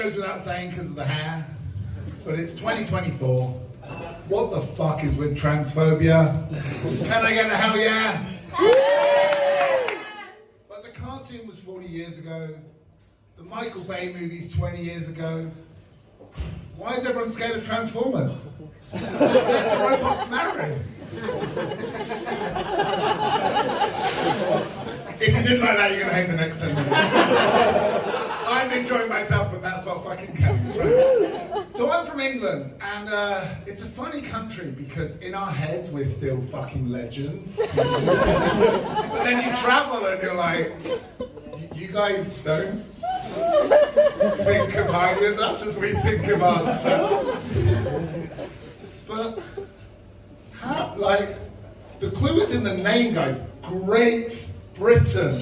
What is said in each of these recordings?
goes without saying because of the hair, but it's 2024. What the fuck is with transphobia? Can I get a hell yeah? Like the cartoon was 40 years ago. The Michael Bay movie's 20 years ago. Why is everyone scared of Transformers? Just let the robots marry. If you didn't like that, you're going to hate the next 10 minutes. I'm enjoying myself, but that's what fucking counts, right? So I'm from England, and it's a funny country because in our heads we're still fucking legends. But then you travel and you're like, you guys don't think of highly of us as we think of ourselves. But how, like, the clue is in the name, guys. Great Britain.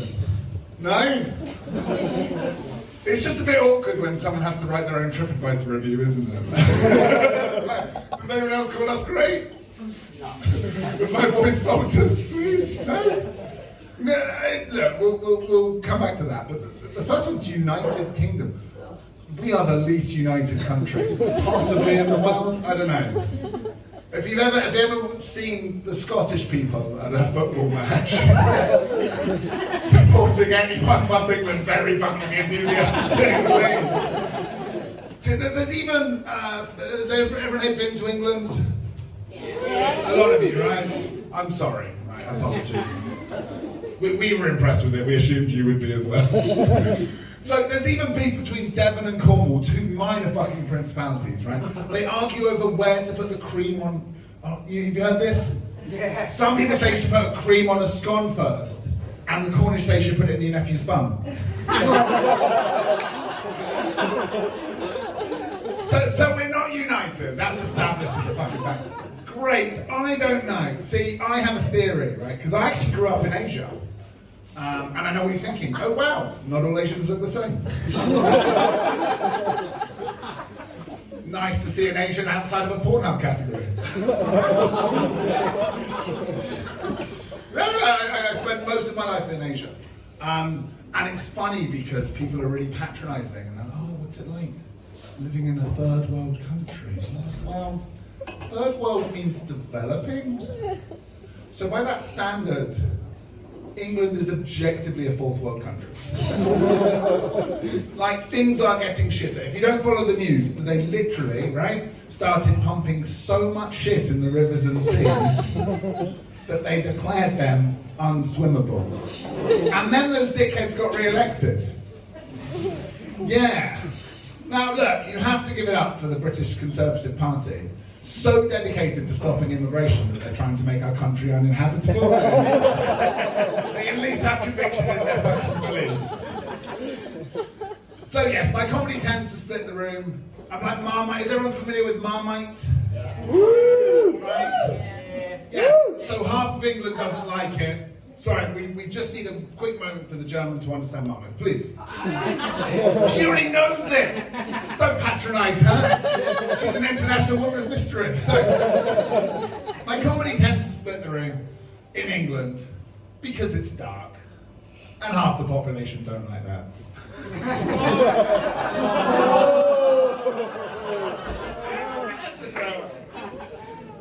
No? It's just a bit awkward when someone has to write their own TripAdvisor review, isn't it? Does anyone else call us great? Was my voice faltered, please? No? Look, we'll come back to that. But the first one's United Kingdom. We are the least united country, possibly in the world. I don't know. Have you ever seen the Scottish people at a football match supporting anyone but England very fucking enthusiastically? There's even, has everyone here been to England? Yeah. A lot of you, right? I'm sorry, right? Apologies. We were impressed with it. We assumed you would be as well. So there's even beef between Devon and Cornwall, two minor fucking principalities, right? They argue over where to put the cream on. Oh, you've heard this? Yeah. Some people say you should put cream on a scone first, and the Cornish say you should put it in your nephew's bum. So we're not united. That's established as a fucking fact. Great. I don't know. See, I have a theory, right? Because I actually grew up in Asia. And I know what you're thinking. Oh wow, not all Asians look the same. Nice to see an Asian outside of a Pornhub category. I spent most of my life in Asia. And it's funny because people are really patronising and they're like, oh, what's it like living in a third world country? Well, third world means developing. So by that standard, England is objectively a fourth world country. Like, things are getting shitter. If you don't follow the news, they literally, right, started pumping so much shit in the rivers and seas that they declared them unswimmable. And then those dickheads got re-elected. Yeah. Now look, you have to give it up for the British Conservative Party. So dedicated to stopping immigration that they're trying to make our country uninhabitable. They at least have conviction in their fucking beliefs. So yes, my comedy tends to split the room. I'm like Marmite. Is everyone familiar with Marmite? Yeah. Woo! Right? Yeah. So half of England doesn't like it. Sorry, we just need a quick moment for the German to understand Marmite, please. She already knows it! Don't patronise her. She's an international woman of mystery. So, my comedy tends to split the room in England because it's dark. And half the population don't like that.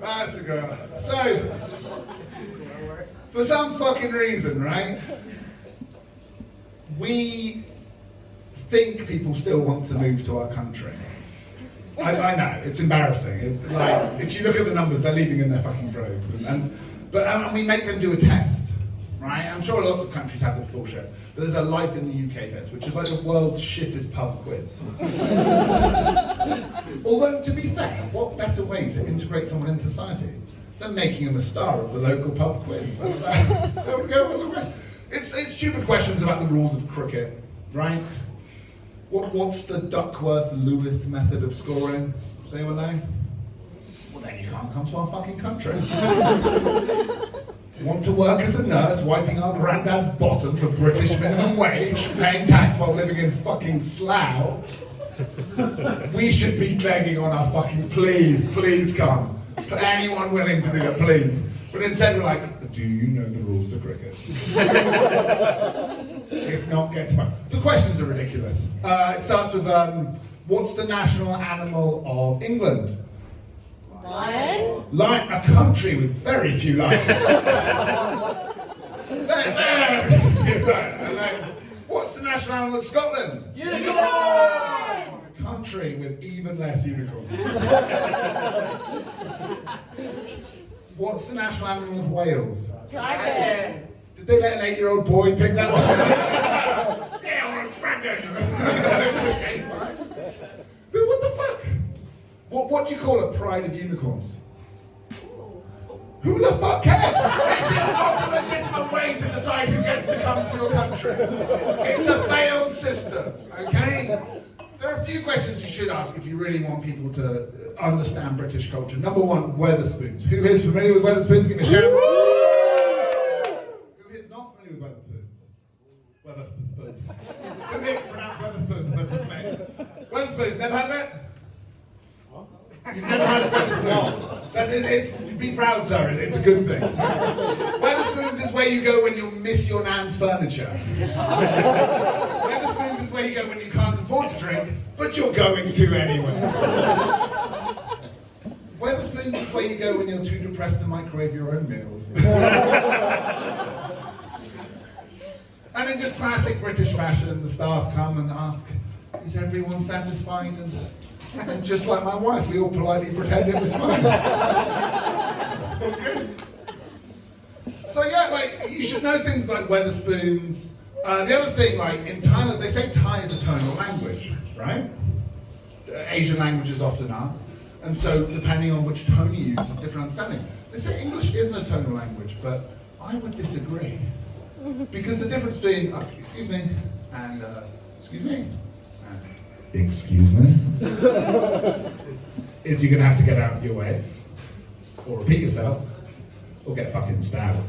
That's a grower. So, for some fucking reason, right? We think people still want to move to our country. I know, it's embarrassing. Like, if you look at the numbers, they're leaving in their fucking droves. But we make them do a test, right? I'm sure lots of countries have this bullshit. But there's a Life in the UK test, which is like the world's shittest pub quiz. Although, to be fair, what better way to integrate someone into society than making him a star of the local pub quiz? That would go all the way. It's stupid questions about the rules of cricket, right? What's the Duckworth-Lewis method of scoring? Does anyone know? Well, then you can't come to our fucking country. Want to work as a nurse, wiping our granddad's bottom for British minimum wage, paying tax while living in fucking Slough? We should be begging on our fucking please come. Anyone willing to do that, please. But instead we're like, do you know the rules to cricket? If not, get to back. The questions are ridiculous. It starts with, What's the national animal of England? Lion. Lion, a country with very few lions. What's the national animal of Scotland? Unicorn. Country with even less unicorns. What's the national animal of Wales? Dragon. Did they let an 8-year-old boy pick that one? Yeah, or a dragon. Okay, fine. Then what the fuck? What do you call a pride of unicorns? Who the fuck cares? This is not a legitimate way to decide who gets to come to your country. It's a failed system, okay? There are a few questions you should ask if you really want people to understand British culture. Number one, Weatherspoons. Who is familiar with Weatherspoons? Give me a shout. Who is not familiar with Weatherspoons? Weatherspoons. Who here can pronounce Weatherspoons? Weatherspoons, never heard of it? You've never heard of Weatherspoons? Be proud, sir, it's a good thing. Weatherspoons is where you go when you miss your nan's furniture. Weatherspoons is where you go when you can't afford to drink, but you're going to anyway. Weatherspoons is where you go when you're too depressed to microwave your own meals. And in just classic British fashion, the staff come and ask, is everyone satisfied? And just like my wife, we all politely pretend it was fine. So good. So yeah, like, you should know things like Weatherspoons. The other thing, like, in Thailand, they say Thai is a tonal language, right? Asian languages often are. And so, depending on which tone you use, there's different understanding. They say English isn't a tonal language, but I would disagree. Because the difference between, excuse me, and excuse me, and excuse me, is you're going to have to get out of your way, or repeat yourself, or get fucking stabbed.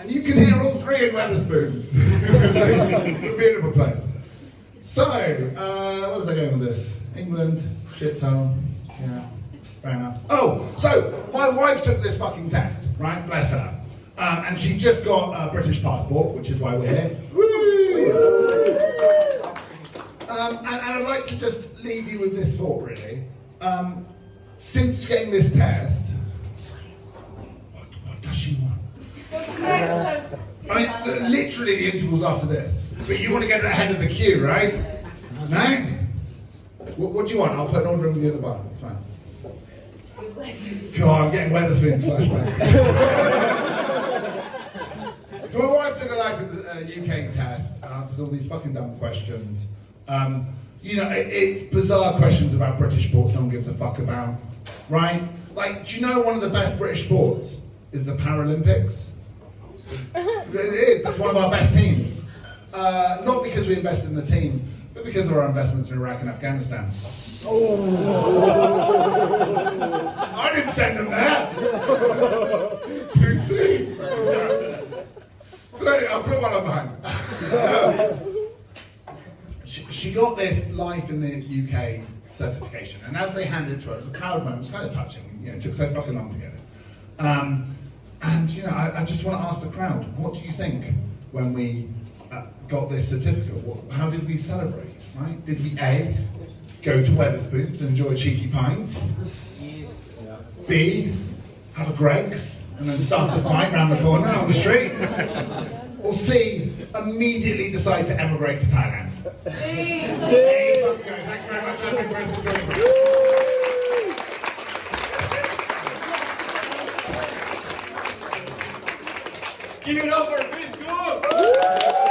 And you can hear all three in Weatherspoons. It's a beautiful place. So, where was I going with this? England, shithole, yeah, fair enough. Oh, so, my wife took this fucking test, right? Bless her. And she just got a British passport, which is why we're here. Woo! And I'd like to just leave you with this thought, really. Since getting this test, what does she want? I mean, literally the interval's after this. But you want to get ahead of the queue, right? No? What do you want? I'll put an order in with the other bar, it's fine. God, I'm getting Weatherspoons flashbacks. So my wife took a life in the UK test and answered all these fucking dumb questions. You know, it's bizarre questions about British sports no one gives a fuck about, right? Like, do you know one of the best British sports is the Paralympics? It is, it's one of our best teams. Not because we invested in the team, but because of our investments in Iraq and Afghanistan. Oh. I didn't send them there. Too soon. So anyway, I'll put one on behind. She got this Life in the UK certification, and as they handed it to her, it was a proud moment. It was kind of touching. You know, it took so fucking long to get it. And you know, I just want to ask the crowd, what do you think when we got this certificate? How did we celebrate? Right? Did we A, go to Weatherspoons and enjoy a cheeky pint? B, have a Greggs and then start to fight round the corner on the street? Or C, immediately decide to emigrate to Thailand? C. Thank you very much. Thank you very much. Give it up for British School!